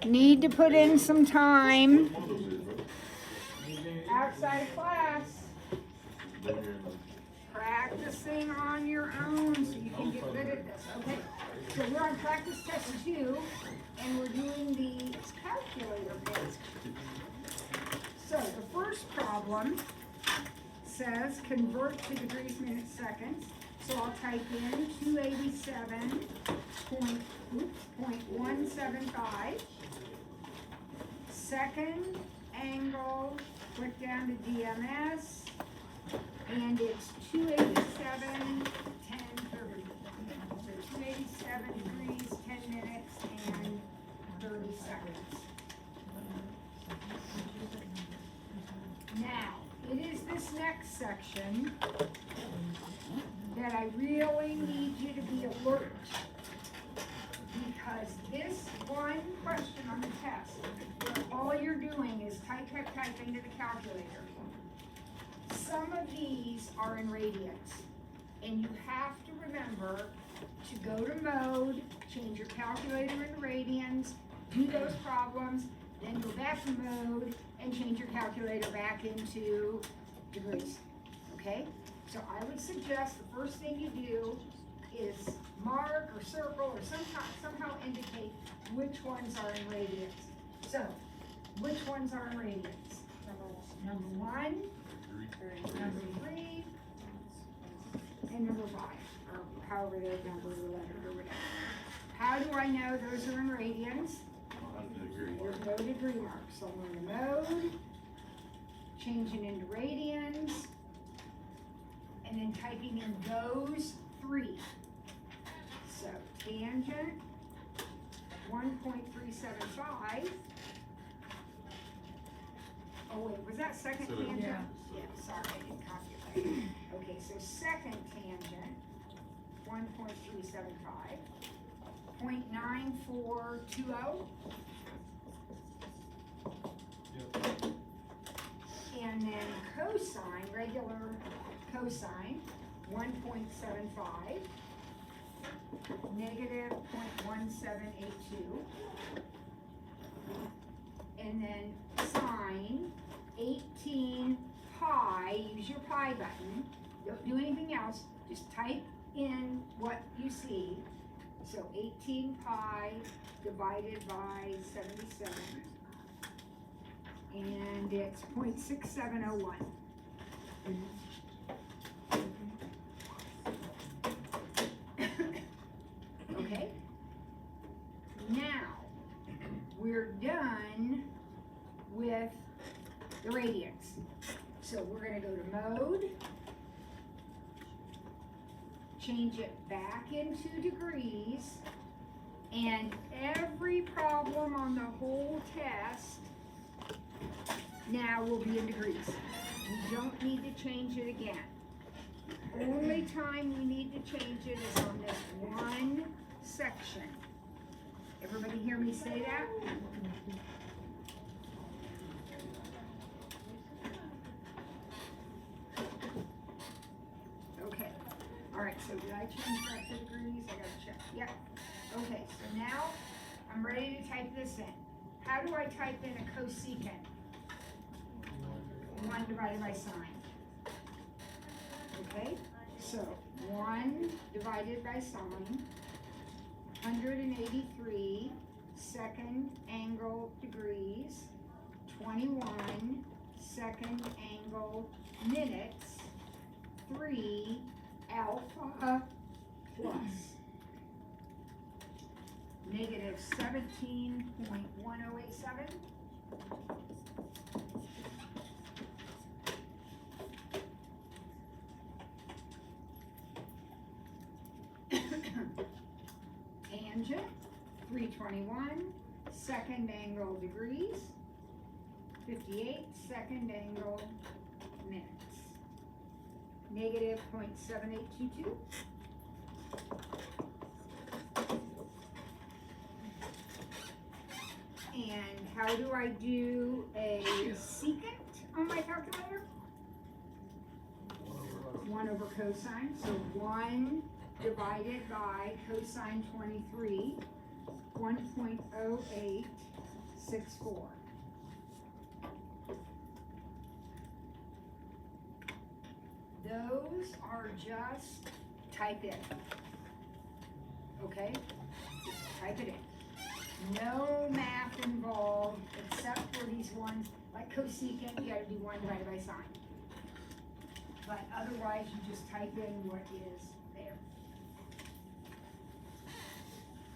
need to put in some time outside of class practicing on your own so you can get good at this. Okay, so we're on practice test 2 and we're doing the calculator bit. So the first problem says convert to degrees, minutes, seconds. So I'll type in 287.175. Second angle, click down to DMS, and it's 287, 10:30. So 287 degrees, 10 minutes, and 30 seconds. Now, it is this next section that I really need you to be alert, because this one question on the test, where all you're doing is type into the calculator. Some of these are in radians, and you have to remember to go to mode, change your calculator into radians, do those problems, then go back to mode and change your calculator back into degrees, okay? So I would suggest the first thing you do is mark or circle or somehow indicate which ones are in radians. So, which ones are in radians? Number 1, number 3, and number 5, or however they're numbered or lettered or whatever. How do I know those are in radians? There's no degree mark. So I'm going to mode, changing into radians, and then typing in those 3. So tangent 1.375. Oh wait, was that second tangent? Yeah, sorry, I didn't calculate. Okay, so second tangent 1.375. 0.9420. And then cosine, regular cosine, 1.75, negative 0.1782. And then sine, 18 pi, use your pi button. Don't do anything else, just type in what you see. So 18 pi divided by 77. And it's 0.6701. Okay? Now, we're done with the radians. So we're going to go to mode, change it back into degrees, and every problem on the whole test now will be in degrees. We don't need to change it again. The only time we need to change it is on this one section. Everybody hear me say that? Okay. All right, so did I change that to degrees? I gotta check. Yep. Okay, so now I'm ready to type this in. How do I type in a cosecant? 1 divided by sine. Okay, so 1 divided by sine, 183 second angle degrees, 21 second angle minutes, 3 alpha plus negative 17.1087. Tangent 321 second angle degrees, 58 second angle minutes, negative 0.7822. And how do I do a secant on my calculator? 1 over cosine, so 1 divided by cosine 23, 1.0864. Those are just type in. Okay? Just type it in. No math involved except for these ones like cosecant, you gotta do 1 divided by sine. But otherwise, you just type in what is there.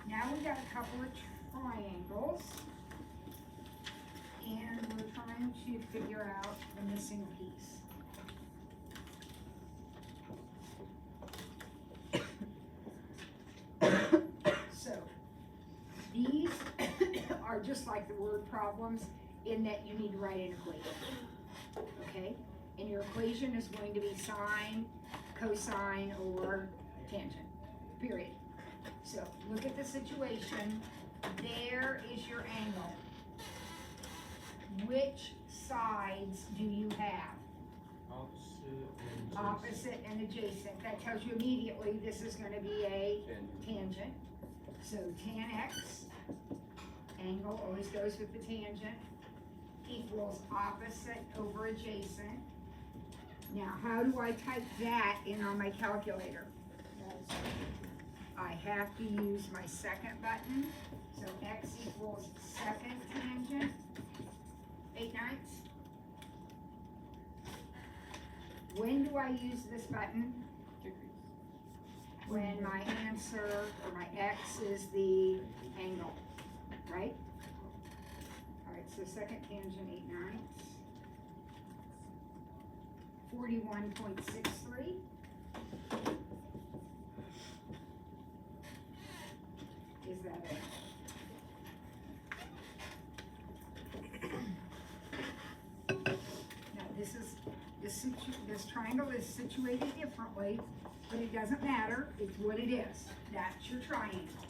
Now we got a couple of triangles, and we're trying to figure out the missing piece. So, these are just like the word problems in that you need to write an equation, okay? And your equation is going to be sine, cosine, or tangent, period. So look at the situation. There is your angle. Which sides do you have? Opposite and adjacent. That tells you immediately this is going to be a tangent. So tan x, angle always goes with the tangent, equals opposite over adjacent. Now, how do I type that in on my calculator? I have to use my second button. So x equals second tangent, 8/9. When do I use this button? When my answer, or my x, is the angle, right? All right, so second tangent, 8/9. 41.63. Is that it? Now this triangle is situated differently, but it doesn't matter. It's what it is. That's your triangle.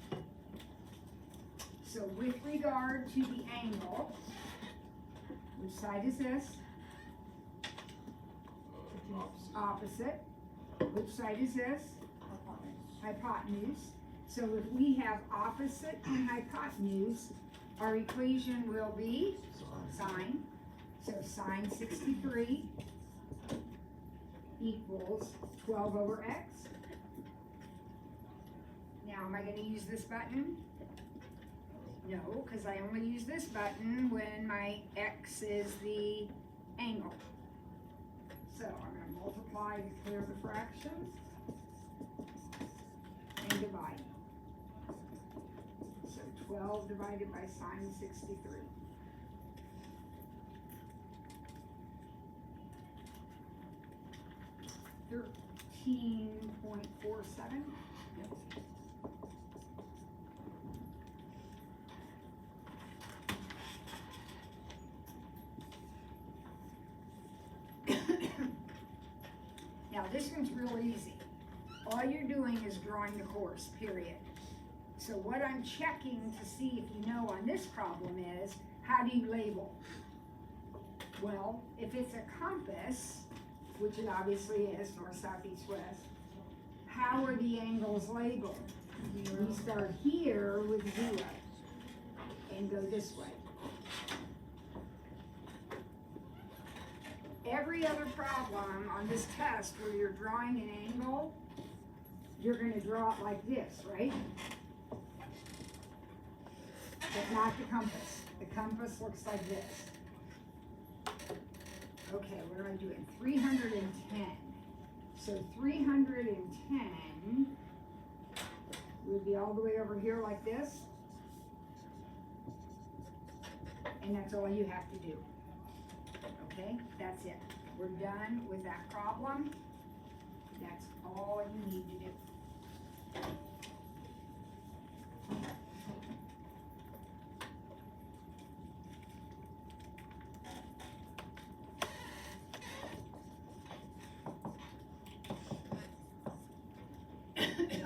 So with regard to the angle, which side is this? Opposite. Which side is this? Hypotenuse. So if we have opposite and hypotenuse, our equation will be sine. So sine 63 equals 12 over x. Now, am I going to use this button? No, because I only use this button when my x is the angle. So I'm going to multiply to clear the fractions and divide. So 12 divided by sine 63. $13.47. Now this one's real easy. All you're doing is drawing the course, period. So what I'm checking to see if you know on this problem is, how do you label? Well, if it's a compass, which it obviously is, north, south, east, west, how are the angles labeled? We start here with 0 and go this way. Every other problem on this test where you're drawing an angle, you're going to draw it like this, right? But not the compass. The compass looks like this. Okay, what am I doing? 310. So 310 would be all the way over here like this. And that's all you have to do. Okay, that's it. We're done with that problem. That's all you need to do.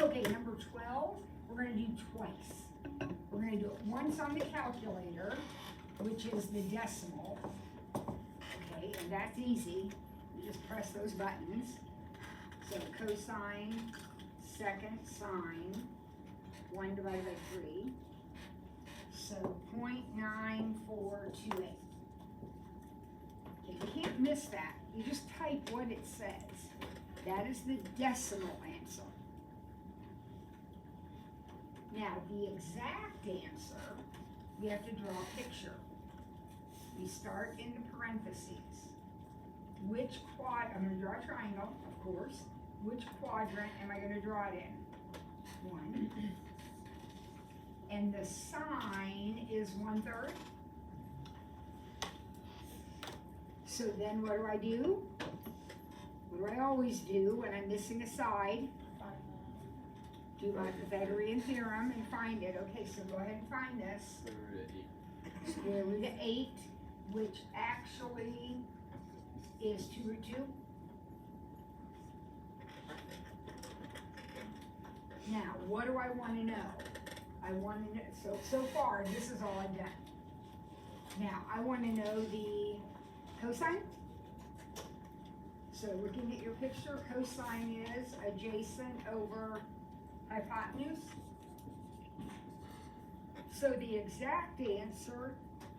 Okay, number 12, we're going to do twice. We're going to do it once on the calculator, which is the decimal. Okay, and that's easy. You just press those buttons. So cosine, second sine, 1 divided by 3. So 0.9428. Okay, you can't miss that. You just type what it says. That is the decimal answer. Now, the exact answer, we have to draw a picture. We start in the parentheses. I'm going to draw a triangle, of course. Which quadrant am I going to draw it in? 1. And the sign is 1/3. So then what do? What do I always do when I'm missing a side? Do my Pythagorean theorem and find it. Okay, so go ahead and find this. Square root of 8, which actually is 2 root 2. Now, what do I want to know? I want to know, so far, this is all I've done. Now, I want to know the cosine. So looking at your picture, cosine is adjacent over hypotenuse. So the exact answer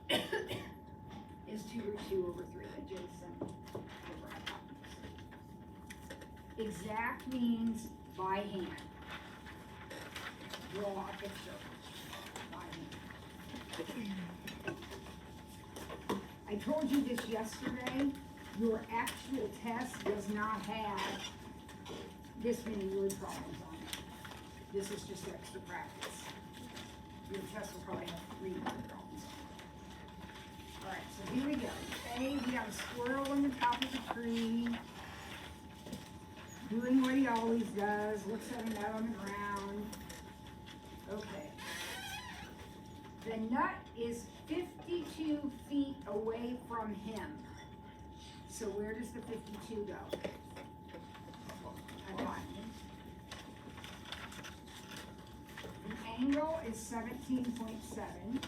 is 2 root 2 over 3, adjacent over hypotenuse. Exact means by hand. Draw a picture by hand. I told you this yesterday. Your actual test does not have this many word problems on it. This is just extra practice. Your test will probably have 3 word problems on it. Alright, so here we go. A, we got a squirrel on the top of the tree, doing what he always does, looks at a nut on the ground. Okay. The nut is 52 feet away from him. So where does the 52 go? Hypotenuse. The angle is 17.7.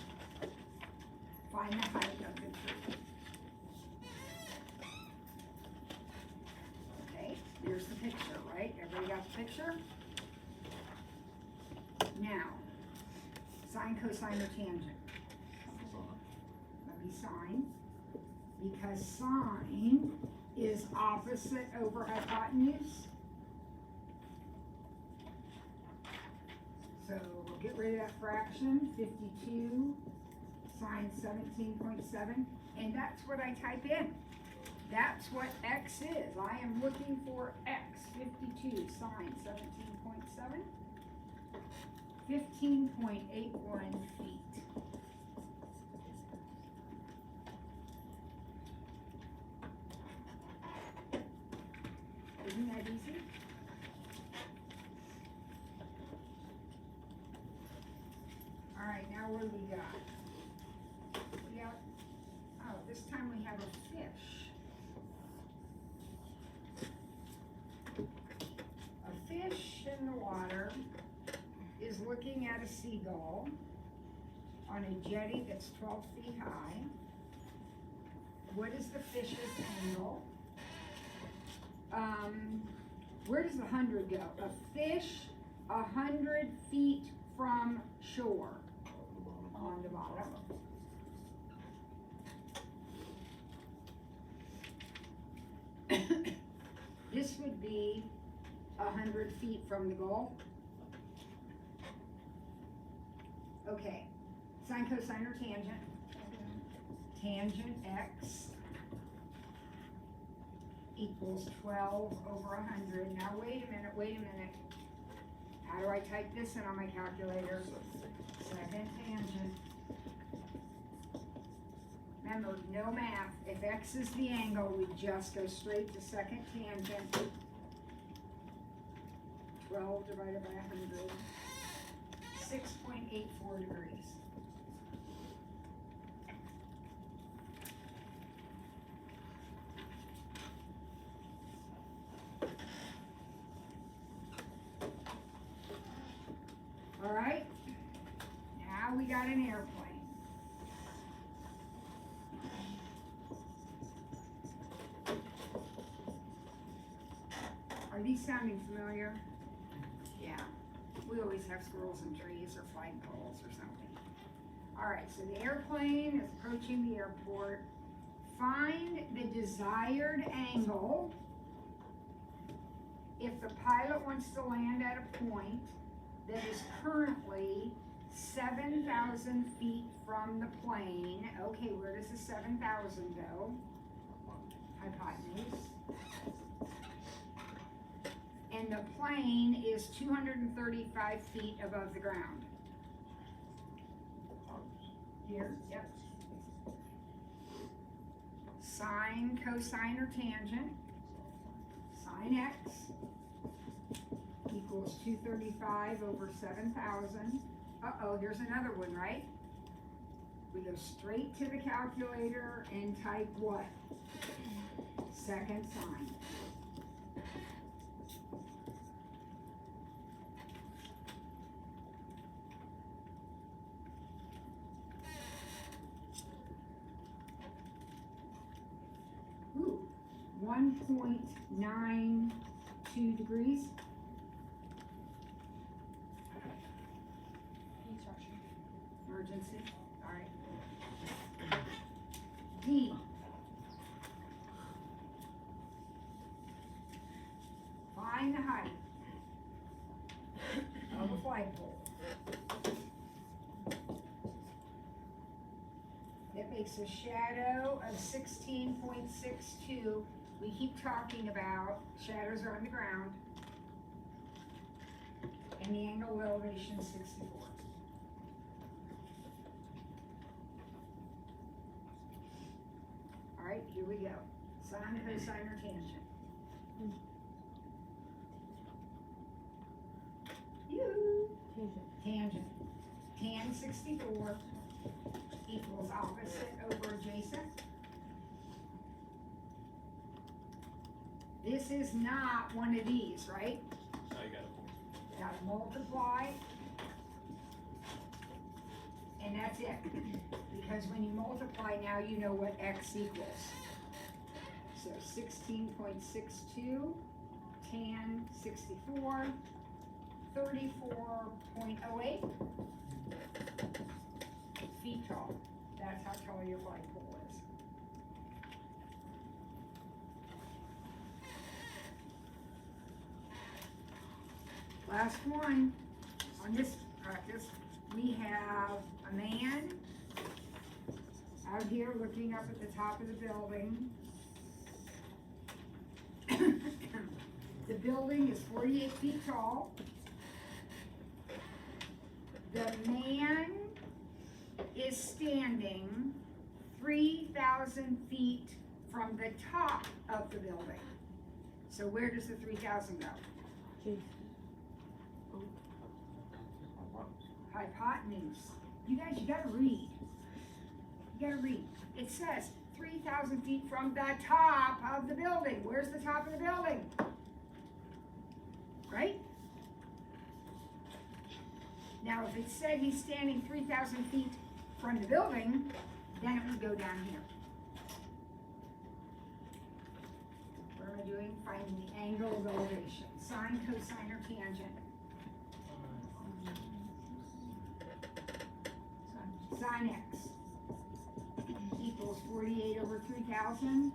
Find the height of the tree. Okay, there's the picture, right? Everybody got the picture? Now, sine, cosine, or tangent? Let me sine. Because sine is opposite over hypotenuse. So we'll get rid of that fraction, 52, sine 17.7, and that's what I type in. That's what x is. I am looking for x, 52, sine 17.7, 15.81 feet. Isn't that easy? All right, now what do we got? We got, oh, this time we have a fish. A fish in the water is looking at a seagull on a jetty that's 12 feet high. What is the fish's angle? Where does the 100 go? A fish 100 feet from shore. On the bottom. This would be 100 feet from the goal. Okay. Sine, cosine, or tangent? Tangent x equals 12 over 100. Now wait a minute. How do I type this in on my calculator? Second tangent. Remember, no math. If x is the angle, we just go straight to second tangent. 12 divided by 100. 6.84 degrees. All right, now we got an airplane. Are these sounding familiar? Yeah, we always have squirrels in trees or flagpoles or something. Alright, so the airplane is approaching the airport. Find the desired angle if the pilot wants to land at a point that is currently 7,000 feet from the plane. Okay, where does the 7,000 go? Hypotenuse. And the plane is 235 feet above the ground. Here, yep. Sine, cosine, or tangent. Sine x equals 235 over 7,000. Uh-oh, here's another one, right? We go straight to the calculator and type what? Second sine. Ooh, 1.92 degrees. Emergency, alright. D. Find the height of a flagpole. That makes a shadow of 16.62. We keep talking about shadows are on the ground. And the angle of elevation is 64. Alright, here we go. Sine, cosine, or tangent. Tangent. Tan 64 equals opposite over adjacent. This is not one of these, right? No, you Gotta multiply. And that's it. Because when you multiply now, you know what x equals. So 16.62, tan 64, 34.08 feet tall. That's how tall your flagpole is. Last one on this practice, we have a man out here looking up at the top of the building. The building is 48 feet tall. The man is standing 3,000 feet from the top of the building. So where does the 3,000 go? Hypotenuse. You guys, you gotta read. You gotta read. It says 3,000 feet from the top of the building. Where's the top of the building? Right? Now, if it said he's standing 3,000 feet from the building, then it would go down here. What am I doing? Finding the angle of elevation. Sine, cosine, or tangent. Sine x equals 48 over 3,000.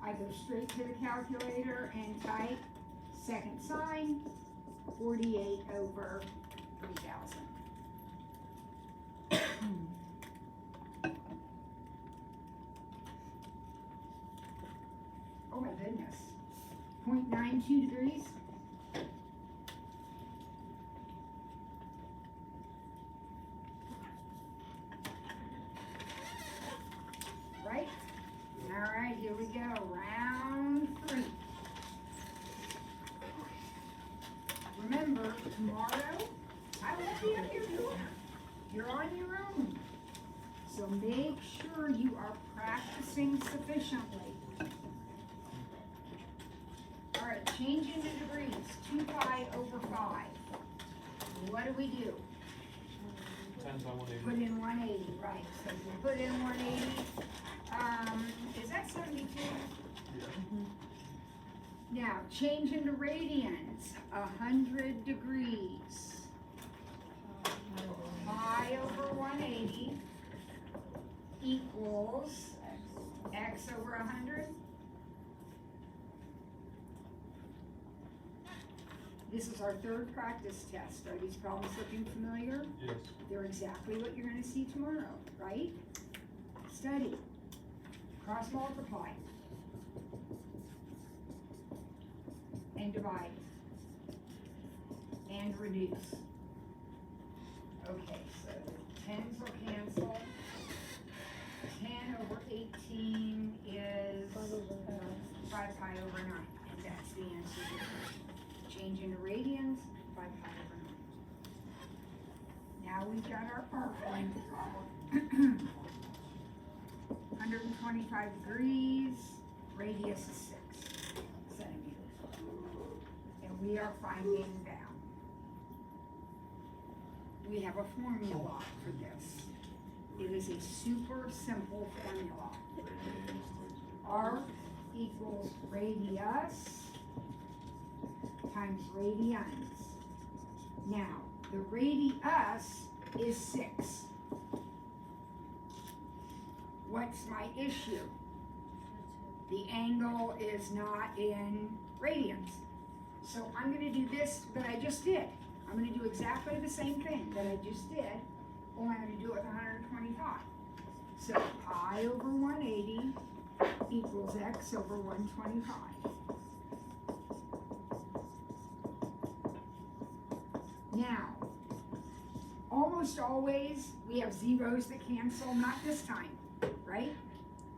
I go straight to the calculator and type second sine, 48 over 3,000. Oh my goodness. 0.92 degrees. Right? All right, here we go. Round 3. Remember, tomorrow, I won't be up your door. You're on your own. So make sure you are practicing sufficiently. All right, change into degrees. 2 pi over 5. What do we do? Times by 180. Put in 180, right. So we put in 180. Is that 72? Yeah. Now, change into radians. 100 degrees. Pi over 180. equals x over 100. This is our third practice test. Are these problems looking familiar? Yes. They're exactly what you're gonna see tomorrow, right? Study, cross multiply, and divide, and reduce. Okay, so the tens will cancel. 10 over 18 is 5 pi over 9, and that's the answer. Change into radians, 5 pi over 9. Now we've got our arc length problem. 125 degrees, radius is 6 centimeters. And we are finding down. We have a formula for this. It is a super simple formula. Arc equals radius times radians. Now, the radius is 6. What's my issue? The angle is not in radians. So I'm gonna do this that I just did. I'm gonna do exactly the same thing that I just did, only I'm gonna do it with 125. So pi over 180 equals x over 125. Now, almost always we have zeros that cancel, not this time, right?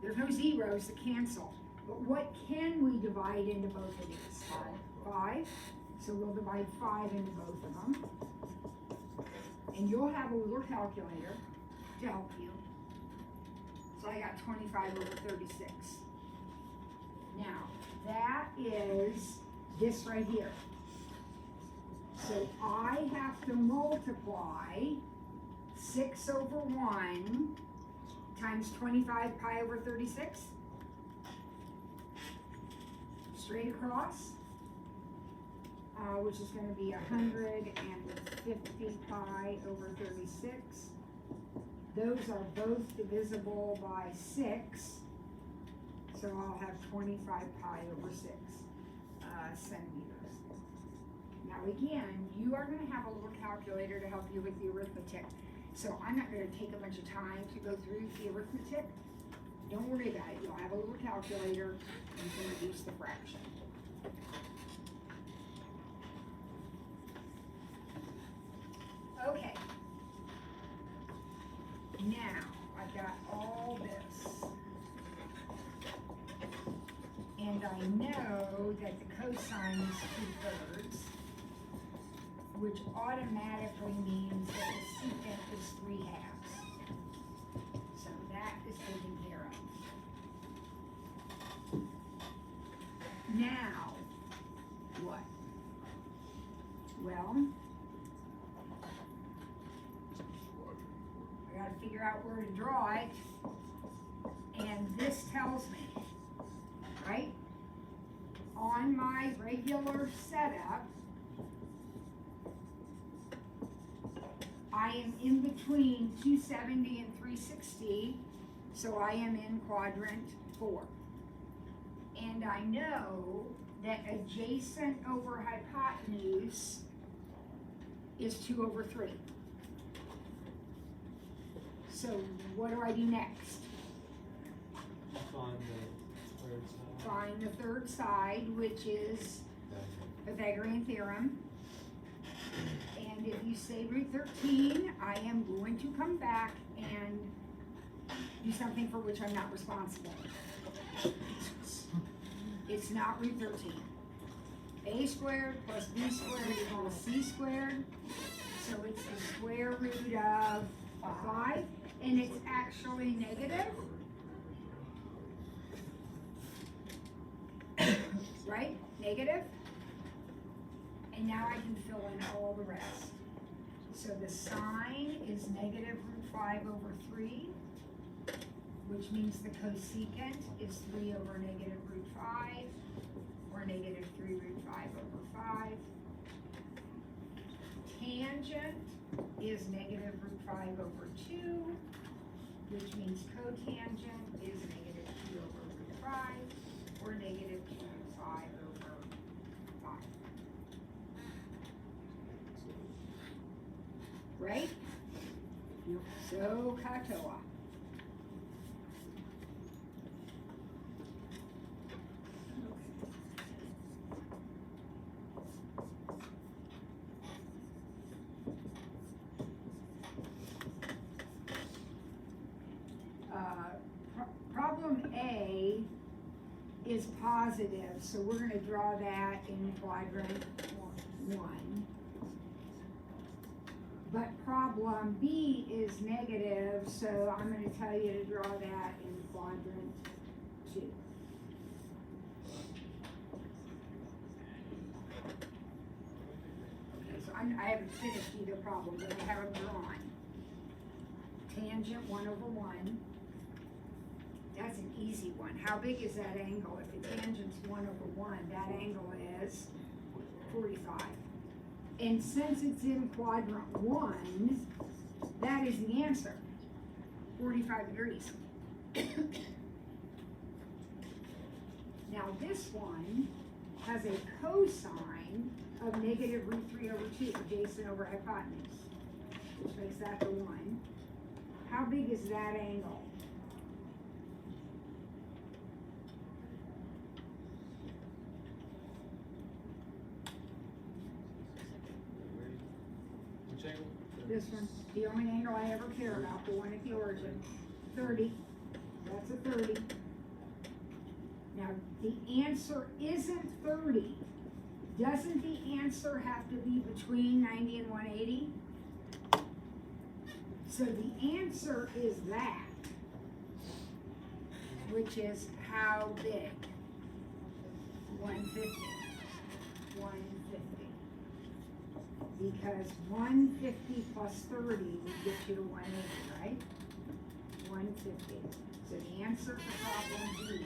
There's no zeros that cancel. But what can we divide into both of these? 5. So we'll divide 5 into both of them. And you'll have a little calculator to help you. So I got 25 over 36. Now, that is this right here. So I have to multiply 6 over 1 times 25 pi over 36. Straight across. Which is going to be 150 pi over 36. Those are both divisible by 6. So I'll have 25 pi over 6 centimeters. Now again, you are going to have a little calculator to help you with the arithmetic. So I'm not going to take a bunch of time to go through the arithmetic. Don't worry about it. You'll have a little calculator and you can reduce the fraction. Okay. Now, I've got all this. And I know that the cosine is 2/3, which automatically means that the secant is 3/2. So that is taken care of. Now, what? Well, I gotta figure out where to draw it. And this tells me, right? On my regular setup, I am in between 270 and 360, so I am in quadrant 4. And I know that adjacent over hypotenuse is 2 over 3. So what do I do next? Find the third side. Find the third side, which is Pythagorean theorem. And if you say root 13, I am going to come back and do something for which I'm not responsible. It's not root 13. A squared plus b squared equals c squared. So it's the square root of 5, and it's actually negative. Right? Negative. And now I can fill in all the rest. So the sine is negative root 5 over 3, which means the cosecant is 3 over negative root 5, or negative 3 root 5 over 5. Tangent is negative root 5 over 2, which means means cotangent is negative 2 over root 5, or negative 2 5 over 5. Right? So katoa. Problem A is positive, so we're going to draw that in quadrant 1. But problem B is negative, so I'm going to tell you to draw that in quadrant 2. Okay, so I haven't finished either problem, but I have them drawn. Tangent 1 over 1. That's an easy one. How big is that angle? If the tangent's 1 over 1, that angle is 45. And since it's in quadrant 1, that is the answer. 45 degrees. Now this one has a cosine of negative root 3 over 2, adjacent over hypotenuse, which makes that the 1. How big is that angle? Which angle? This one, the only angle I ever care about, the one at the origin. 30. That's a 30. Now, the answer isn't 30. Doesn't the answer have to be between 90 and 180? So the answer is that, which is how big? 150. 150. Because 150 plus 30 would get you to 180, right? 150. So the answer to problem B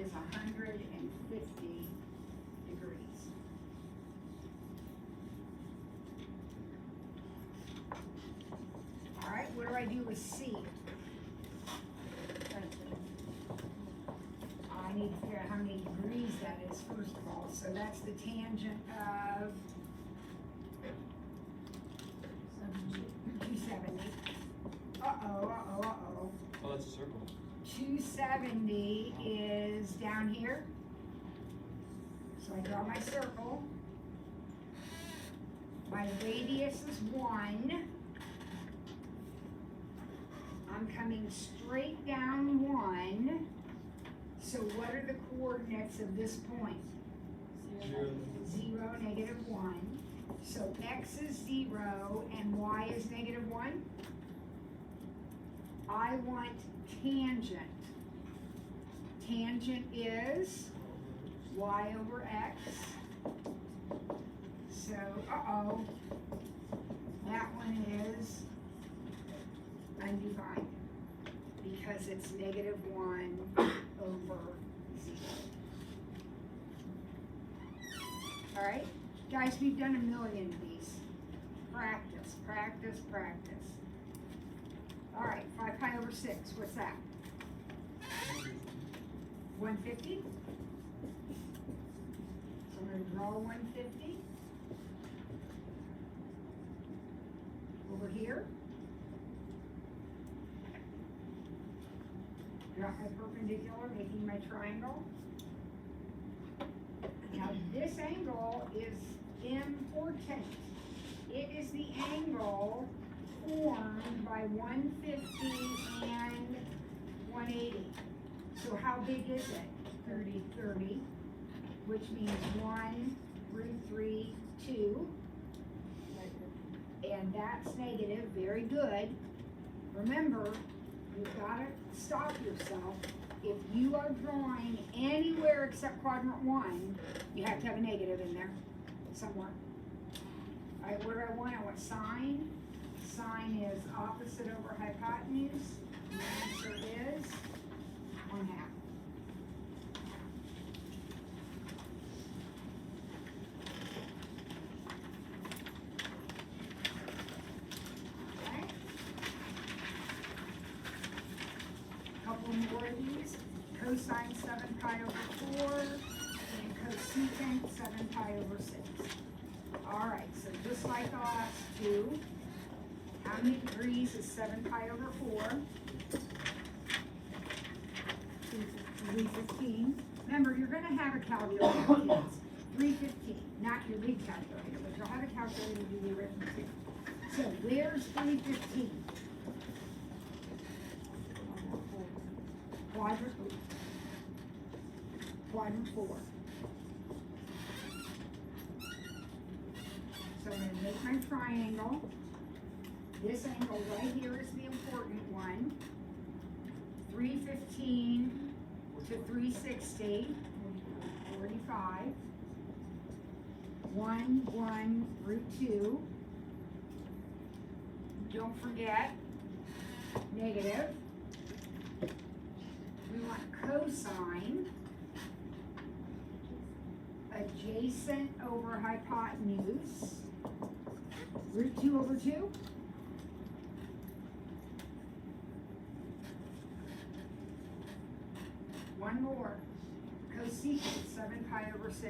is 150 degrees. All right, what do I do with C? I need to figure out how many degrees that is first of all. So that's the tangent of 270. Uh-oh. Oh, that's a circle. 270 is down here. So I draw my circle. My radius is 1. I'm coming straight down 1. So what are the coordinates of this point? 0, negative 1. So x is 0 and y is negative 1. I want tangent. Tangent is y over x. So, that one is undefined because it's negative 1 over 0. All right, guys, we've done a million of these. Practice, practice, practice. All right, 5 pi over 6, what's that? 150? So I'm going to draw 150. Over here. Drop my perpendicular, making my triangle. Now this angle is important. It is the angle formed by 150 and 180. So how big is it? 30, which means 1 root 3, 2. And that's negative, very good. Remember, you've got to stop yourself. If you are drawing anywhere except quadrant 1, you have to have a negative in there somewhere. All right, what do I want? I want sine. Sine is opposite over hypotenuse. The answer is 1/2. more of these. Cosine 7 pi over 4 and cosecant 7 pi over 6. Alright, so just like the last two, how many degrees is 7 pi over 4? 315. Remember, you're going to have a calculator, kids. 315, not your big calculator, but you'll have a calculator to do the arithmetic. So where's 315? Quadrant 4. So I'm going to make my triangle. This angle right here is the important one. 315 to 360, 45. 1 root 2. Don't forget, negative. We want cosine adjacent over hypotenuse, root 2 over 2. One more, cosecant 7 pi over 6.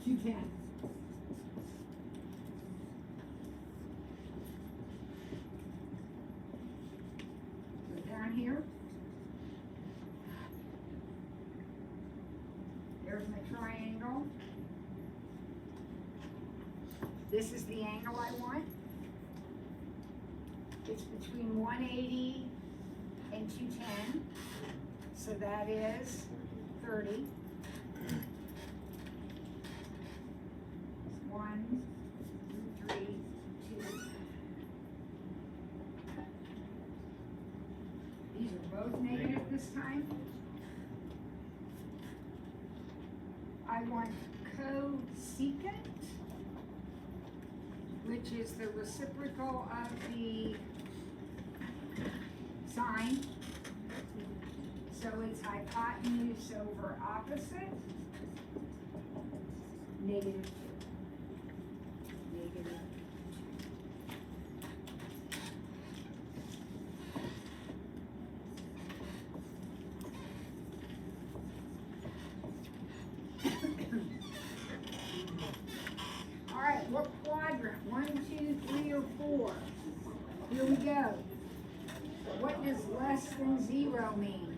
210. So down here, there's my triangle. This is the angle I want. It's between 180 and 210, so that is 30. 1, 3, 2. These are both negative this time. I want cosecant, which is the reciprocal of the sine. So it's hypotenuse over opposite, negative 2. Negative 2. All right, what quadrant? 1, 2, 3, or 4? Here we go. What does less than 0 mean?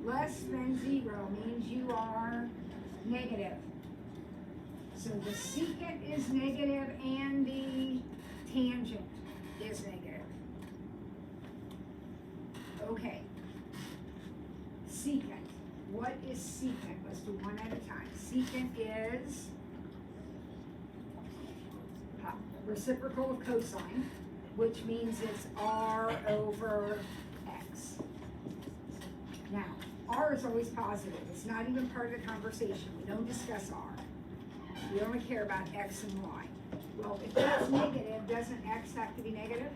Less than 0 means you are negative. So the secant is negative and the tangent is negative. Okay. Secant. What is secant? Let's do one at a time. Secant is reciprocal of cosine, which means it's r over x. Now, r is always positive. It's not even part of the conversation. We don't discuss r. We only care about x and y. Well, if that's negative, doesn't x have to be negative?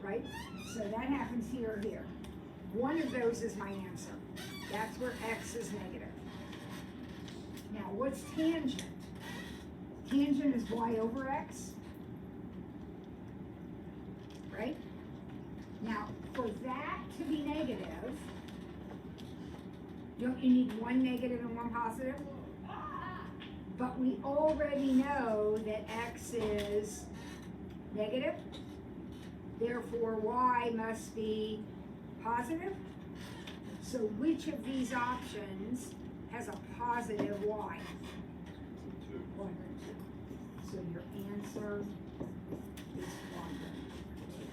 Right? So that happens here or here. One of those is my answer. That's where x is negative. Now, what's tangent? Tangent is y over x. Right? Now, for that to be negative, don't you need one negative and one positive? But we already know that x is negative, therefore y must be positive. So which of these options has a positive y? Quadrant 2. So your answer is quadrant 2.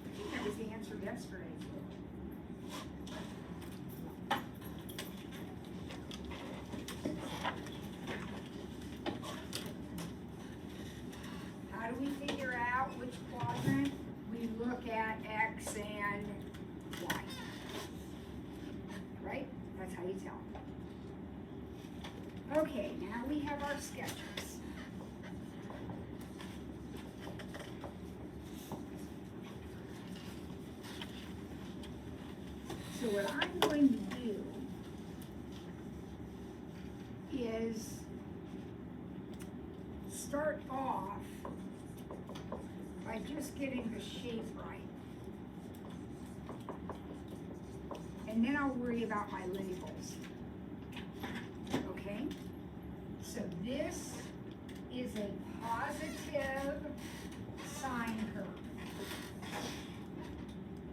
I think that was the answer yesterday. How do we figure out which quadrant? We look at x and y. Right? That's how you tell. Okay, now we have our sketches. So what I'm going to do is start off by just getting the shape right. And then I'll worry about my labels. Okay? So this is a positive sine curve.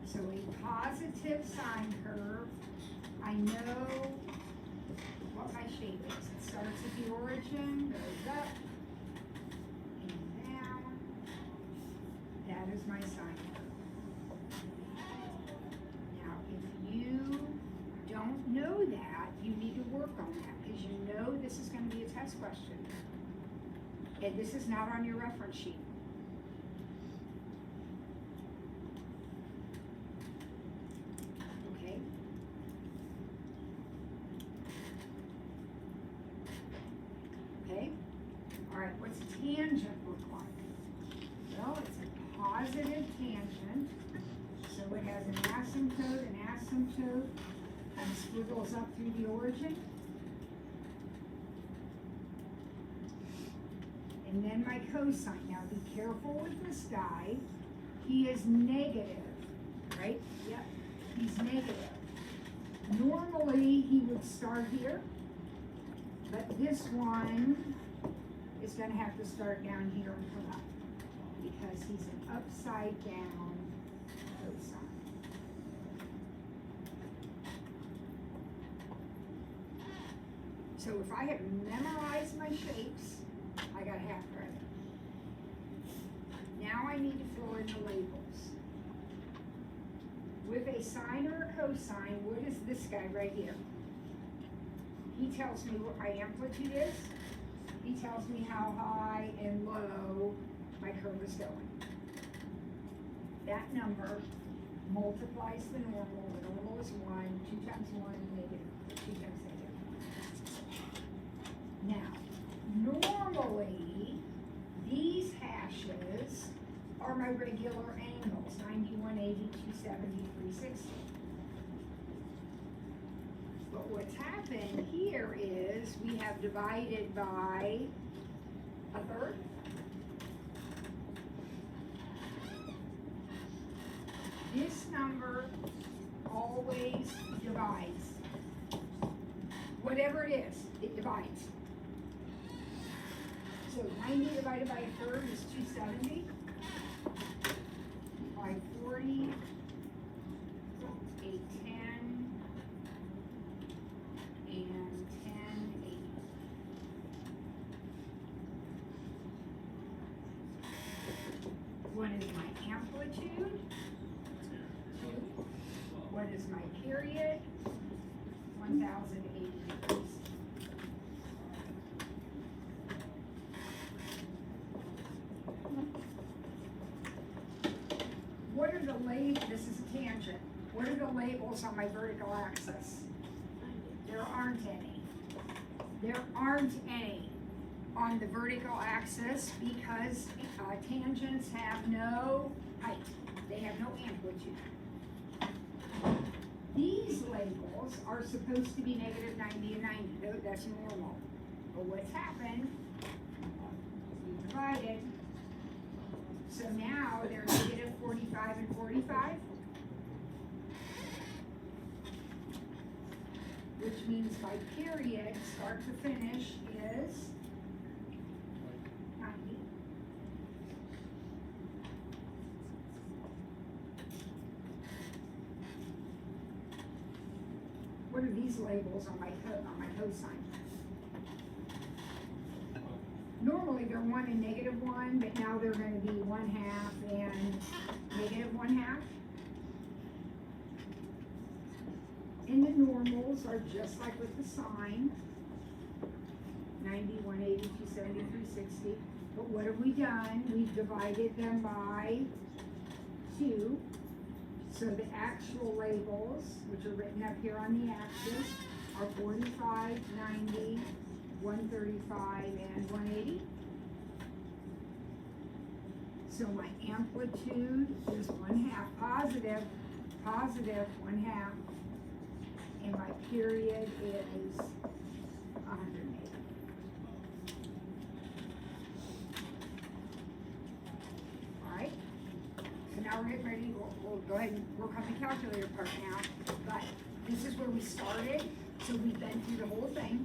So a positive sine curve, I know what my shape is. It starts at the origin, goes up, and down. That is my sine curve. Now, if you don't know that, you need to work on that, because you know this is going to be a test question. And this is not on your reference sheet. Okay? Okay? All right, what's a tangent look like? Well, it's a positive tangent, so it has an asymptote, and squiggles up through the origin. And then my cosine. Now be careful with this guy. He is negative, right? Yep, he's negative. Normally he would start here, but this one is going to have to start down here and come up because he's an upside down cosine. So if I have memorized my shapes, I got half credit. Now I need to fill in the labels. With a sine or a cosine, what is this guy right here? He tells me what my amplitude is. He tells me how high and low my curve is going. That number multiplies the normal. The normal is 1, 2 times 1, negative, 2 times negative. Now, normally, these hashes are my regular angles, 90, 180, 270, 360. But what's happened here is we have divided by a third. This number always divides. Whatever it is, it divides. So 90 divided by a third is 270. By 40, 810, and 1080. What is my amplitude? 2. What is my period? 1080 degrees. What are the labels? This is a tangent. What are the labels on my vertical axis? There aren't any. There aren't any on the vertical axis because tangents have no height. They have no amplitude. These labels are supposed to be negative 90 and 90. No, that's normal. But what's happened, we divided. So now they're negative 45 and 45. Which means my period, start to finish, is 90. What are these labels on my cosine? Normally they're 1 and negative 1, but now they're going to be 1/2 and negative 1/2. And the normals are just like with the sine, 90, 180, 270, 360. But what have we done? We've divided them by 2. So the actual labels, which are written up here on the axis, are 45, 90, 135, and 180. So my amplitude is 1/2, positive 1/2. And my period is 180. now we're getting ready, we'll go ahead and work on the calculator part now, but this is where we started, so we've been through the whole thing.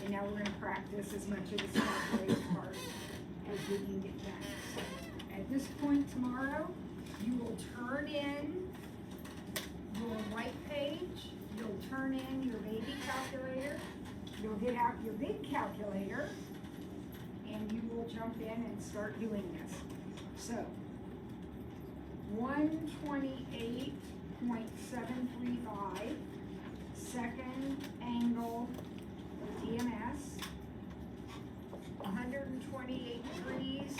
And now we're gonna practice as much of this calculator part as we can get done. So, at this point tomorrow, you will turn in your white page, you'll turn in your baby calculator, you'll get out your big calculator, and you will jump in and start doing this. So, 128.735, second angle DMS, 128 degrees,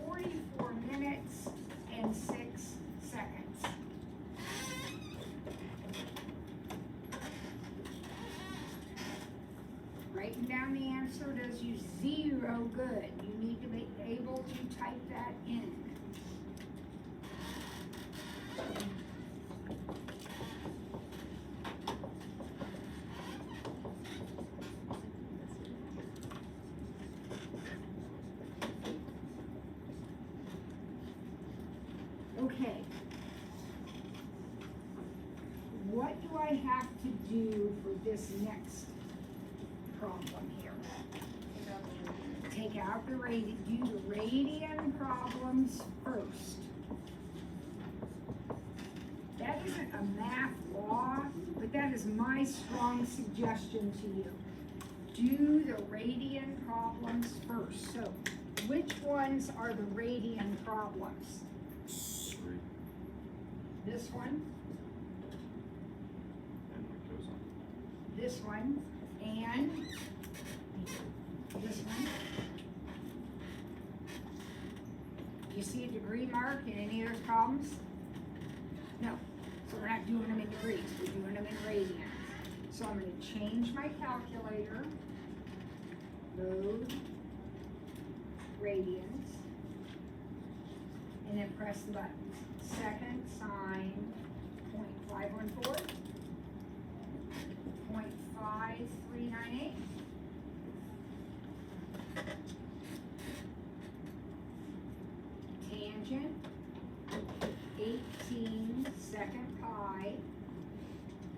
44 minutes, and 6 seconds. Writing down the answer does you zero good. You need to be able to type that in. Okay. What do I have to do for this next problem here? Take out the radian, do the radian problems first. That isn't a math law, but that is my strong suggestion to you. Do the radian problems first. So, which ones are the radian problems? This one, And it goes on. this one, and this one. You see a degree mark in any of those problems? No. So we're not doing them in degrees, we're doing them in radians. So I'm gonna change my calculator, load radians, and then press the buttons. Second sign, 0.514, 0.5398, tangent, 18 second pi,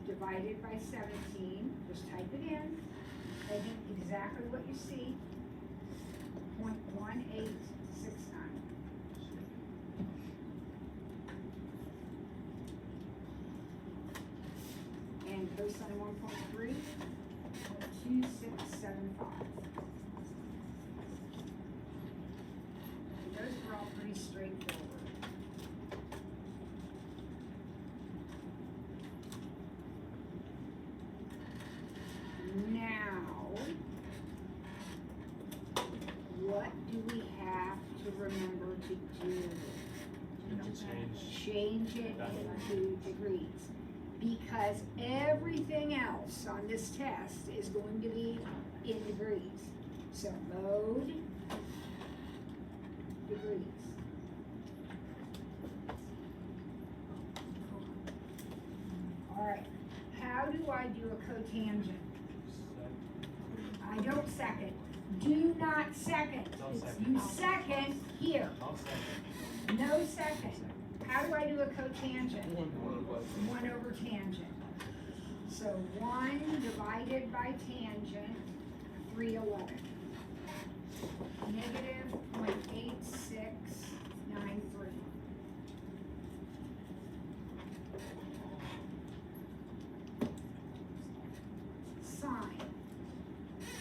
divided by 17, just type it in, taking exactly what you see, 0.1869. And cosine 1.3, 2675. And those are all pretty straightforward. Now, what do we have to remember to do? You can change. Change it into degrees. Because everything else on this test is going to be in degrees. So mode, degrees. All right, how do I do a cotangent? I don't second. Do not second. Don't second. You second here. I'll second. No second. How do I do a cotangent? 1 over tangent. So 1 divided by tangent, 311. Negative 0.8693. Sine,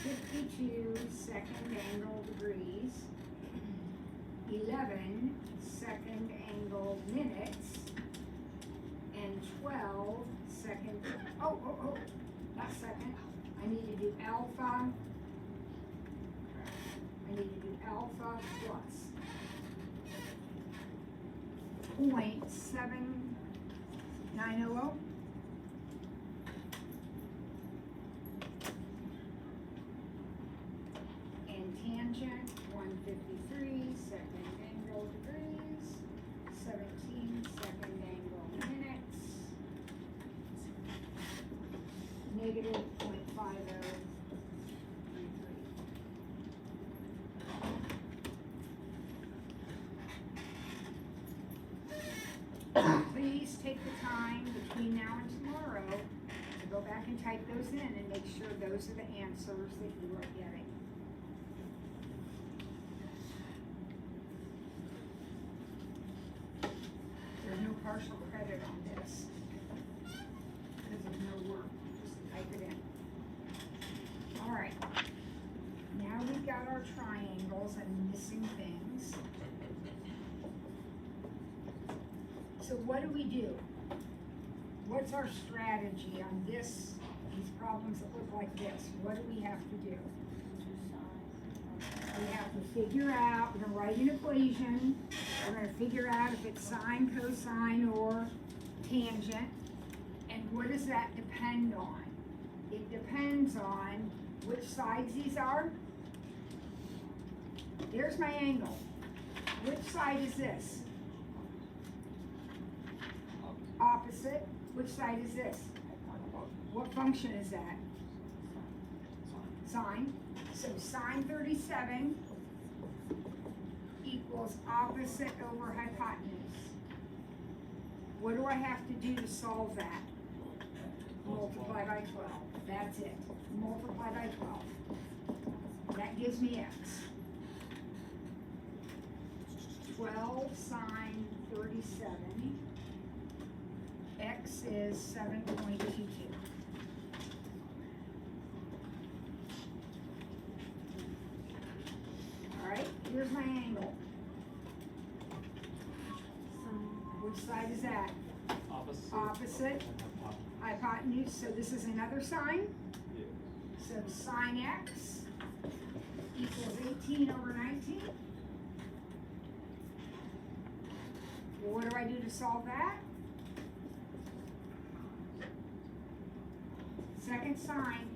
52 second angle degrees, 11 second angle minutes, and 12 second, not second, I need to do alpha, plus 0.7900. And tangent, 153 second angle degrees, 17 second angle minutes, negative 0.5033. just take the time between now and tomorrow to go back and type those in and make sure those are the answers that you are getting. There's no partial credit on this, because there's no work, just type it in. All right, now we've got our triangles and missing things. So what do? What's our strategy on this, these problems that look like this? What do we have to do? We have to figure out, we're gonna write an equation, we're gonna figure out if it's sine, cosine, or tangent, and what does that depend on? It depends on which sides these are. There's my angle. Which side is this? Opposite. Which side is this? What function is that? Sine. So sine 37 equals opposite over hypotenuse. What do I have to do to solve that? Multiply by 12. That's it. Multiply by 12. That gives me x. 12 sine 37. X is 7.22. All right, here's my angle. Which side is that? Opposite. Opposite. Hypotenuse, so this is another sine. Yeah. So sine x equals 18 over 19. Well, what do I do to solve that? Second sine.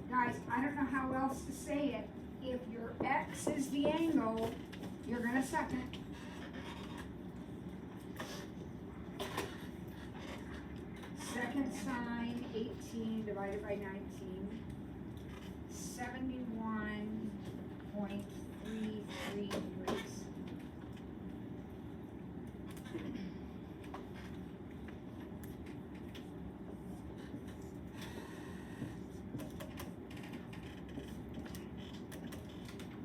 Guys, I don't know how else to say it. If your x is the angle, you're gonna second. Second sine 18 divided by 19. 71.33 degrees.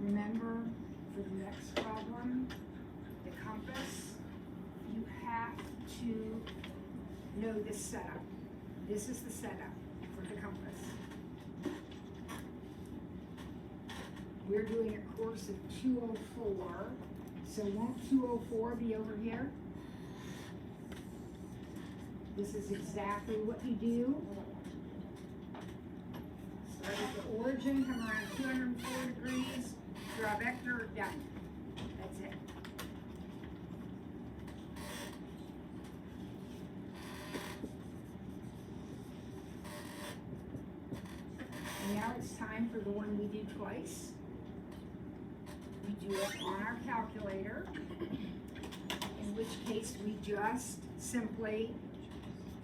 Remember, for the next problem, the compass, you have to know this setup. This is the setup for the compass. We're doing a course of 204, so won't 204 be over here? This is exactly what you do. Start at the origin, come around 204 degrees, draw a vector, done. That's it. Now it's time for the one we do twice. We do it on our calculator, in which case we just simply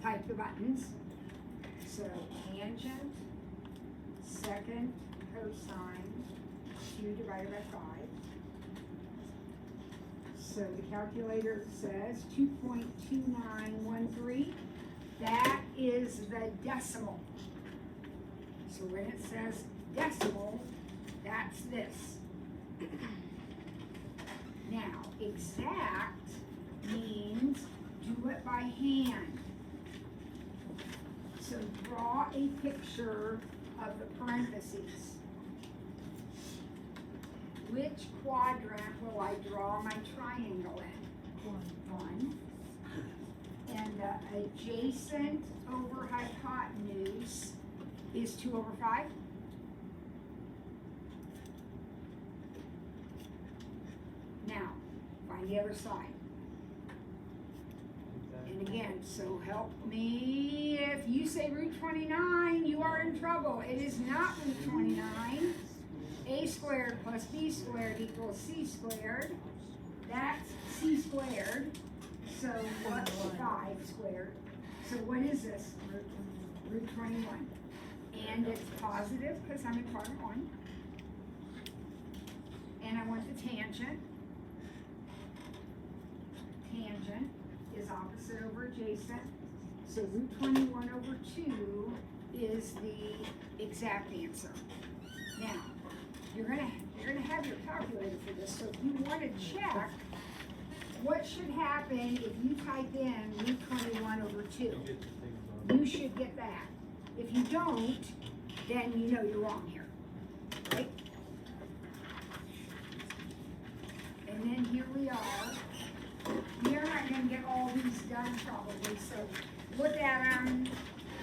type the buttons. So tangent, second cosine, 2 divided by 5. So the calculator says 2.2913. That is the decimal. So when it says decimal, that's this. Now, exact means do it by hand. So draw a picture of the parentheses. Which quadrant will I draw my triangle in? One. And the adjacent over hypotenuse is 2 over 5. Now, find the other side. And again, so help me, if you say root 29, you are in trouble. It is not root 29. A squared plus b squared equals c squared. That's c squared. So what's 5 squared? So what is this? Root 21. And it's positive because I'm in quadrant 1. And I want the tangent. Tangent. is opposite over adjacent. So root 21 over 2 is the exact answer. Now, you're gonna have your calculator for this, so if you wanna check what should happen if you type in root 21 over 2, You get to think about it. you should get that. If you don't, then you know you're wrong here, right? And then here we are. We are not gonna get all these done probably, so look at them.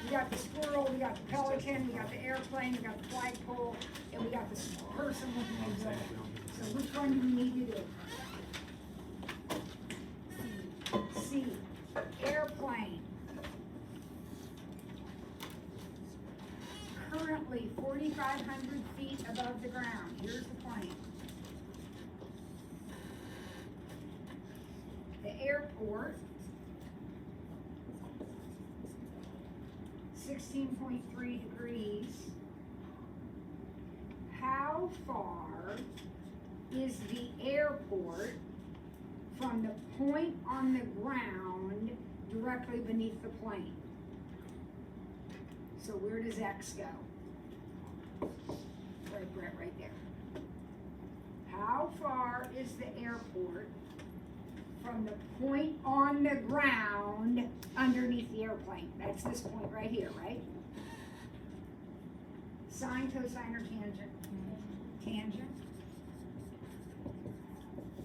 We got the squirrel, we got the pelican, we got the airplane, we got the flagpole, and we got the person looking at the building. So which one do we need to do? C, airplane. Currently 4,500 feet above the ground. Here's the plane. The airport, 16.3 degrees. How far is the airport from the point on the ground directly beneath the plane? So where does X go? Right, Brett, right there. How far is the airport from the point on the ground underneath the airplane? That's this point right here, right? Sine, cosine, or tangent? Tangent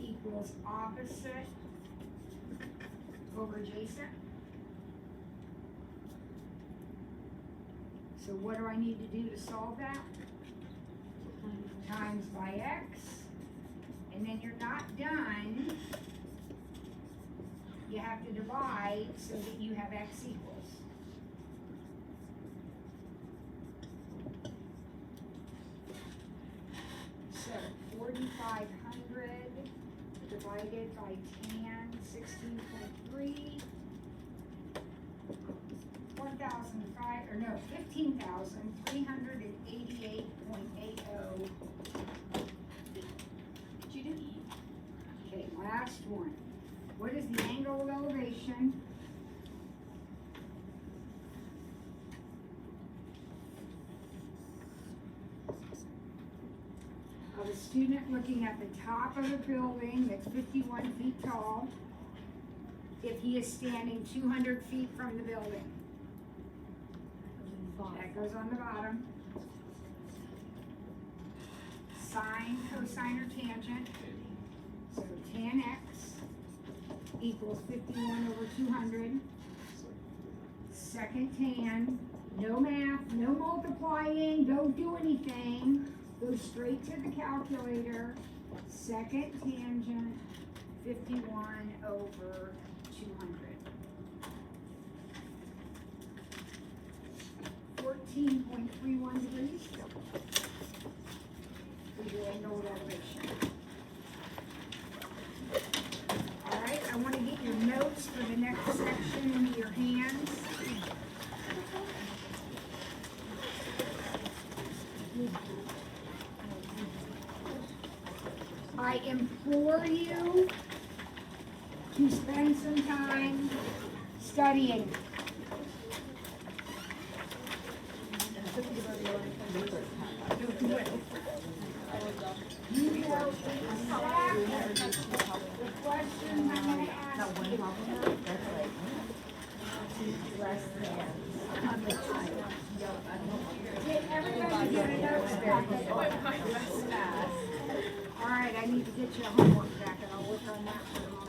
equals opposite over adjacent. So what do I need to do to solve that? Times by x, and then you're not done. You have to divide so that you have x equals. So 4,500 divided by tan, 16.3. 15,388.80. Did you do E? Okay, last one. What is the angle of elevation of a student looking at the top of a building that's 51 feet tall if he is standing 200 feet from the building? That goes on the bottom. Sine, cosine, or tangent. So tan x equals 51 over 200. Second tan, no math, no multiplying, don't do anything. Go straight to the calculator. Second tangent, 51 over 200. 14.31 degrees. Is your angle of elevation. All right, I want to get your notes for the next section into your hands. I implore you to spend some time studying. You know exactly the questions I'm going to ask you. Did everybody get a notes packet? All right, I need to get you a homework packet. I'll work on that for tomorrow.